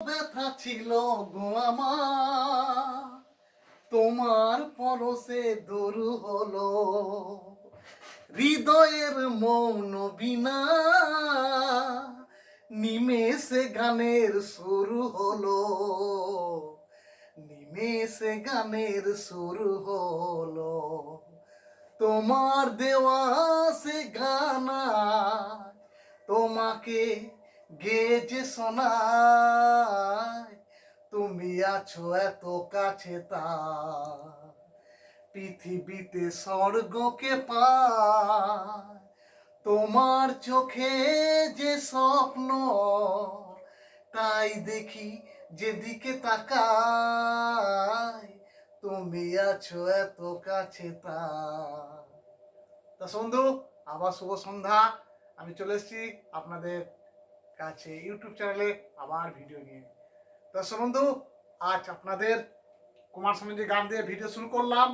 ব্যথা ছিল গো আমার, তোমার পরশে দূর হলো। হৃদয়ের মৌন বীণা নিমেষে গানের শুরু হলো। নিমেষে গানের শুরু হলো। তোমার দেওয়া সে গানা তোমাকে গেজে শোনায়। তুমি আছো এত কাছে তা পৃথিবীতে স্বর্গকে পায়। তোমার চোখে যে স্বপ্ন তাই দেখি যেদিকে তাকাই। তুমি আছো এত কাছে তা। বন্ধু, আবার শুভ সন্ধ্যা। আমি চলে এসেছি আপনাদের কাছে ইউটিউব চ্যানেলে আবার ভিডিও নিয়ে। বন্ধু, আজ আপনাদের কুমার স্বামীজির গান দিয়ে ভিডিও শুরু করলাম।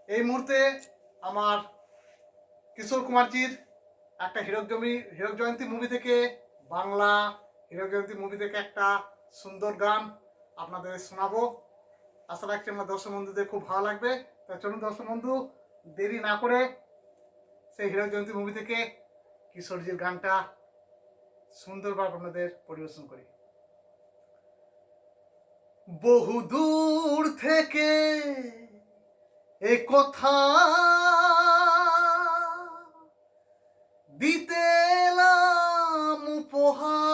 এই মুহূর্তে আমার কিশোর কুমারজির একটা হীরক জয়ন্তী মুভি থেকে, বাংলা হীরক জয়ন্তী মুভি থেকে একটা সুন্দর গান আপনাদের শোনাবো। আশা রাখছি আমার দর্শক বন্ধুদের খুব ভালো লাগবে। তাই চলুন দর্শক বন্ধু, দেরি না করে সেই হীরক জয়ন্তী মুভি থেকে কিশোরজির গানটা সুন্দরভাবে আপনাদের পরিবেশন করি। বহু দূর থেকে এ কথা দিতে এলাম উপহার।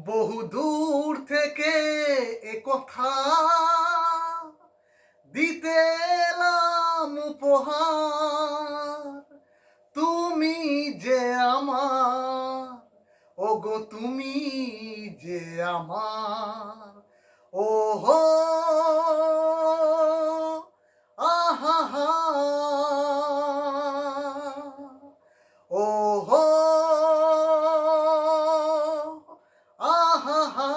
বহু দূর থেকে এ কথা দিতে এলাম উপহার। তুমি যে আমার, ওগো তুমি যে আমার। ওহো আহা হা, ওহো আহা হা।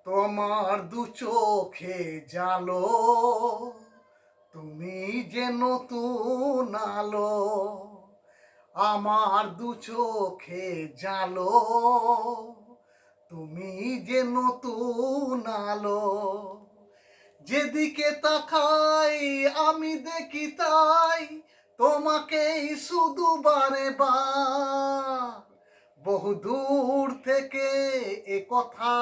তোমার দু চোখে জালো, তুমি যে নতুন আলো। আমার দু চোখে জালো, তুমি যে নতুন আলো। যেদিকে তাকাই আমি দেখি তাই তোমাকেই শুধু বারে বার। বহু দূর থেকে এ কথা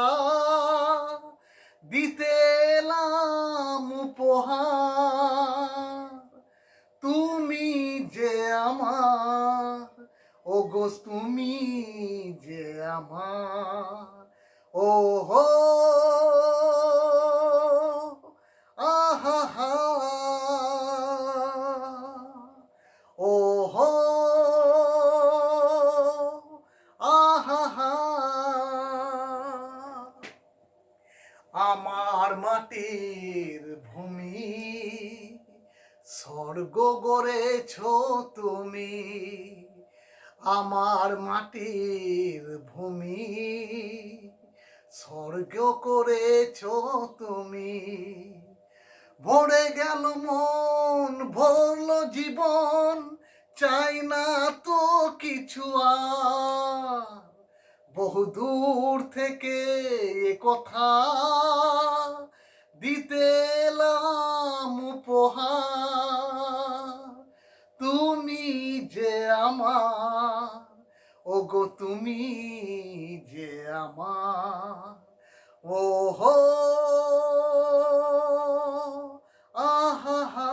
দিতে এলাম উপহার। তুমি যে আমার, ওগো তুমি যে আমার। ওহো আহা হা, ওহো আহা হা। আমার মাটির ভূমি স্বর্গ গড়েছ তুমি। আমার মাটির ভূমি স্বর্গ করেছ তুমি। ভরে গেল মন, ভরল জীবন, চাই না তো কিছু আর। বহু দূর থেকে এ কথা দিতে এলাম উপহার। তুমি যে আমার, ওগো তুমি যে আমার। ওহো আহা হা,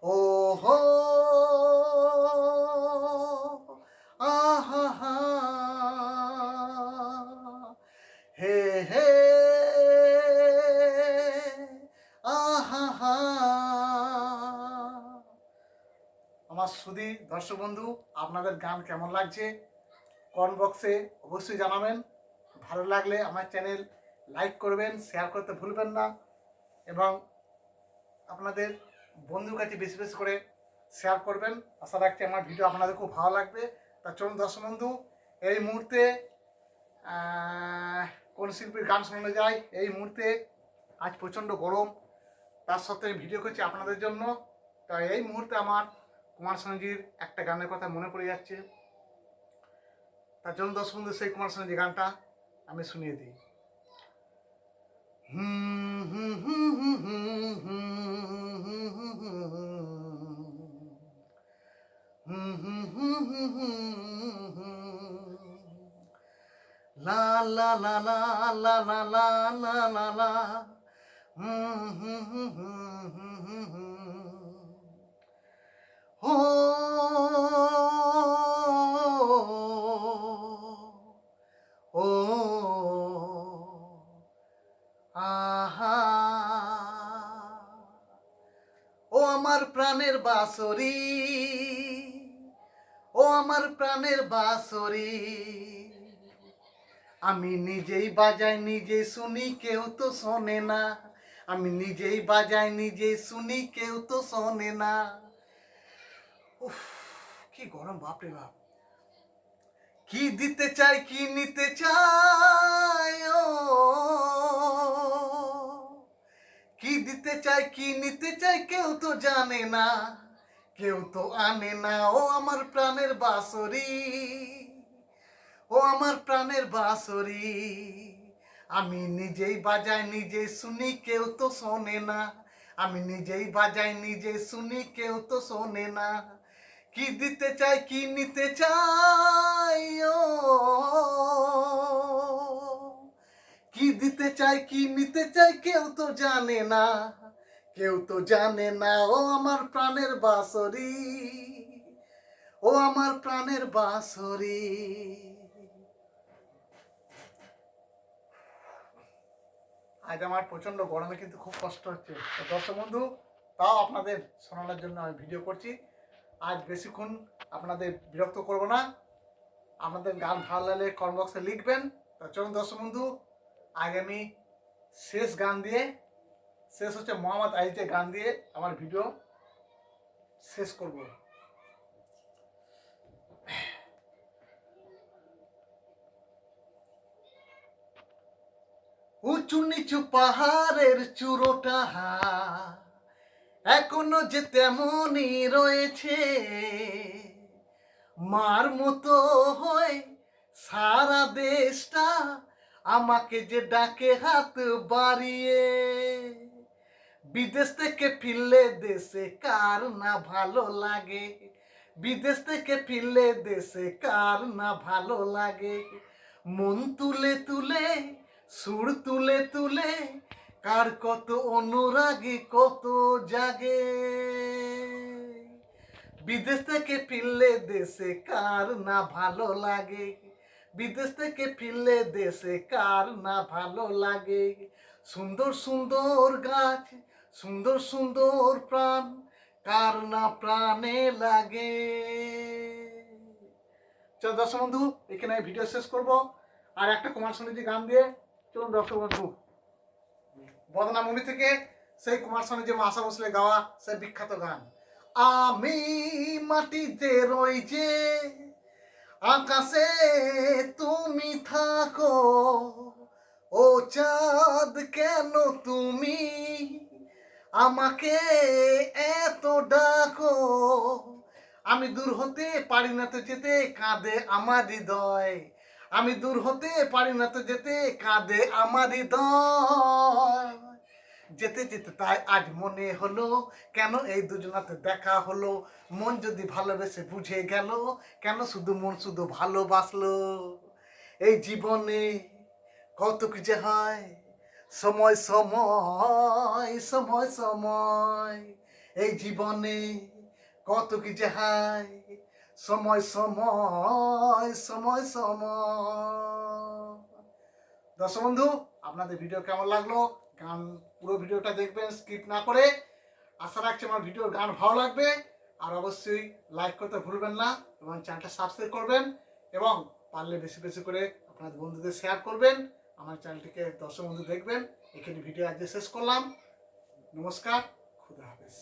ওহো আহা হা, হে হে আহা হা। আমার সুধী দর্শক বন্ধু, আপনাদের গান কেমন লাগছে কমেন্ট বক্সে অবশ্যই জানাবেন। ভালো লাগলে আমার চ্যানেল লাইক করবেন, শেয়ার করতে ভুলবেন না, এবং আপনাদের বন্ধুর কাছে বেশি বেশি করে শেয়ার করবেন। আশা রাখছি আমার ভিডিও আপনাদের খুব ভালো লাগবে। তা চলুন দর্শক বন্ধু, এই মুহূর্তে কোন শিল্পীর গান শোনা যায়। এই মুহূর্তে আজ প্রচণ্ড গরম, তার সত্ত্বেও আমি ভিডিও করছি আপনাদের জন্য। তাই এই মুহূর্তে আমার কুমার শানুজির একটা গানের কথা মনে পড়ে যাচ্ছে, তার জন্য দর্শক বন্ধু সেই কুমার শানুজি গানটা আমি শুনিয়ে দিই। লা লা লা লা লা লা লা লা লা লা ও ও আহা ও আমার প্রাণের বাঁশরি, ও আমার প্রাণের বাঁশরি, আমি নিজেই বাজাই নিজে শুনি কেউ তো শোনে না, আমি নিজেই বাজাই নিজে শুনি কেউ তো শোনে না। উফ, কি গরম বাপরে বাপ। কি দিতে চাই কি নিতে চাই, ও কি দিতে চাই কি নিতে চাই কেউ তো জানে না, কেউ তো আনে না। ও আমার প্রাণের বাঁশরি, ও আমার প্রাণের বাঁশরি, আমি নিজেই বাজাই নিজে শুনি কেউ তো শোনে না, আমি নিজেই বাজাই নিজে শুনি কেউ তো শোনে না। কি দিতে চাই কি নিতে চাই, ও কি দিতে চাই কি নিতে চাই কেউ তো জানে না, কেউ তো জানে না। ও আমার প্রাণের বাঁশরি, ও আমার প্রাণের বাঁশরি। আজ আমার প্রচন্ড গরমে কিন্তু খুব কষ্ট হচ্ছে, তো দর্শক বন্ধু তাও আপনাদের শোনানোর জন্য আমি ভিডিও করছি। আজ বেশিক্ষণ আপনাদের বিরক্ত করব না, আপনাদের গান ভালো লাগলে কমেন্ট বক্সে লিখবেন। তো চলুন দর্শক বন্ধু, আজ আমি শেষ গান দিয়ে, শেষ হচ্ছে মোহাম্মদ আইজের গান দিয়ে আমার ভিডিও শেষ করব। উঁচু নিচু পাহাড়ের চূড়োটা এখনো যে তেমনই রয়েছে, মার মতো হয়ে সারা দেশটা আমাকে যে ডাকে হাত বাড়িয়ে। বিদেশ থেকে ফিরলে দেশে কার না ভালো লাগে, বিদেশ থেকে ফিরলে দেশে কার না ভালো লাগে। মন তুলে তুলে সুর তুলে তুলে কার কত অনুরাগী কত জাগে। বিদেশ থেকে ফিরলে দেশে কার না ভালো লাগে, বিদেশ থেকে ফিরলে দেশে কার না ভালো লাগে। সুন্দর সুন্দর গাছ সুন্দর সুন্দর প্রাণ কার না প্রাণে লাগে। চলো দর্শক বন্ধু এখানে ভিডিও শেষ করব আর একটা কুমার শানুজি গান দিয়ে। চলুন দর্শক বন্ধু, বদনা মুভি থেকে সেই কুমার শানুজি আশা ভোসলে গাওয়া সেই বিখ্যাত গান। আমি মাটিতে রই যে আকাশে তুমি থাকো, ও চাঁদ কেন তুমি আমাকে এত ডাকো। আমি দূর হতে পারি না তো যেতে কাঁদে আমার হৃদয়, আমি দূর হতে পারি না তো যেতে কাঁদে আমার হৃদয়। যেতে যেতে তাই আজ মনে হলো কেন এই দুজনাতে দেখা হলো। মন যদি ভালোবেসে বুঝে গেল কেন শুধু মন শুধু ভালোবাসলো। এই জীবনে কত কিছু হয় সময় সময় সময় সময়, এই জীবনে কত কিছু হয় সময় সময় সময় সময়। দর্শক বন্ধু আপনাদের ভিডিও কেমন লাগলো, গান পুরো ভিডিওটা দেখবেন স্কিপ না করে। আশা রাখছি আমার ভিডিওর গান ভালো লাগবে, আর অবশ্যই লাইক করতে ভুলবেন না এবং চ্যানেলটা সাবস্ক্রাইব করবেন এবং পারলে বেশি বেশি করে আপনাদের বন্ধুদের শেয়ার করবেন। আমার চ্যানেলটিকে দর্শক বন্ধু দেখবেন। এখানে ভিডিও আজকে শেষ করলাম। নমস্কার, খুদা হাফেজ।